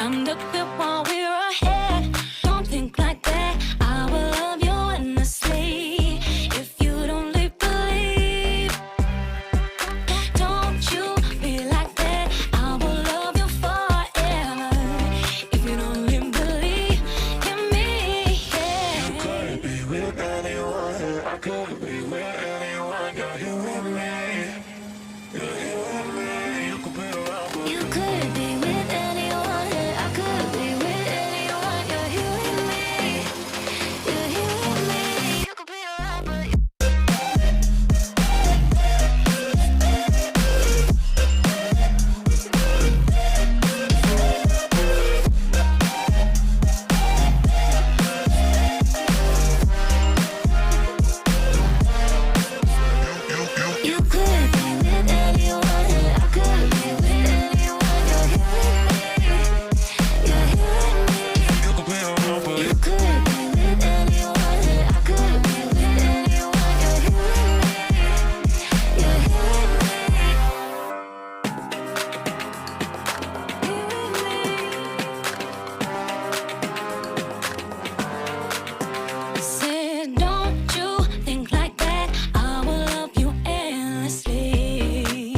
Time to quit while we're ahead. Don't think like that. I will love you endlessly. If you don't leave, believe. Don't you be like that. I will love you forever. If you don't leave, believe in me. Yeah. You could be with anyone. I could be with anyone. You're here with me. You're here with me. You could be around, but You could be with anyone. I could be with anyone. You're here with me. You're here with me. You could be around, but you could be with anyone. I could be with anyone. You're here with me. You're here with me. you could be around, but You could be with anyone. I could be with anyone. You're here with me. You're here with me. Said, don't you think like that. I will love you endlessly.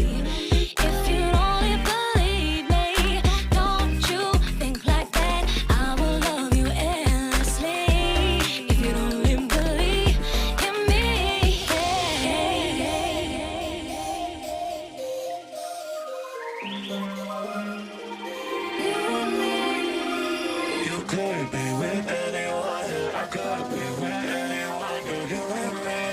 If you only believe me, don't you think like that. I will love you endlessly. If you don't believe in me, you could be with anyone. I could be with anyone. You're here with me.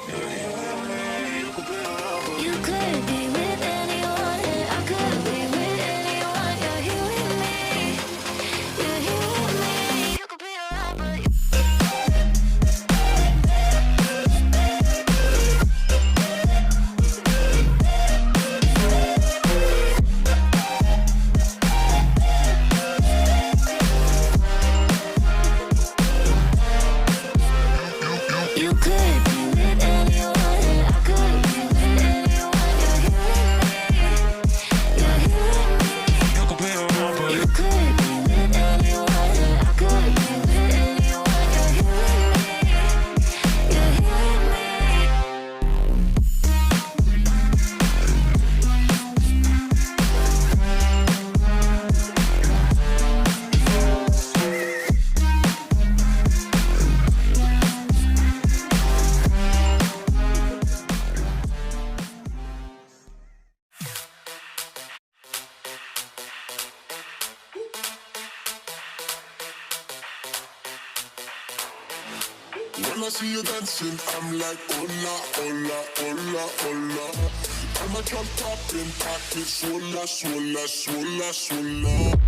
You're here with me. You could be around, but you could be with anyone. I could be with anyone. You're here with me. You're here with me. You could be around, but you could be with anyone. I could be with anyone. You're here with me. You're here with me. you could be around, but You could be with anyone. I could be with anyone. You're here with me. You're here with me. When I see you dancing, I'm like, hola, hola, hola, hola. I'm a drop top in pocket, swola, swola, swola, swola.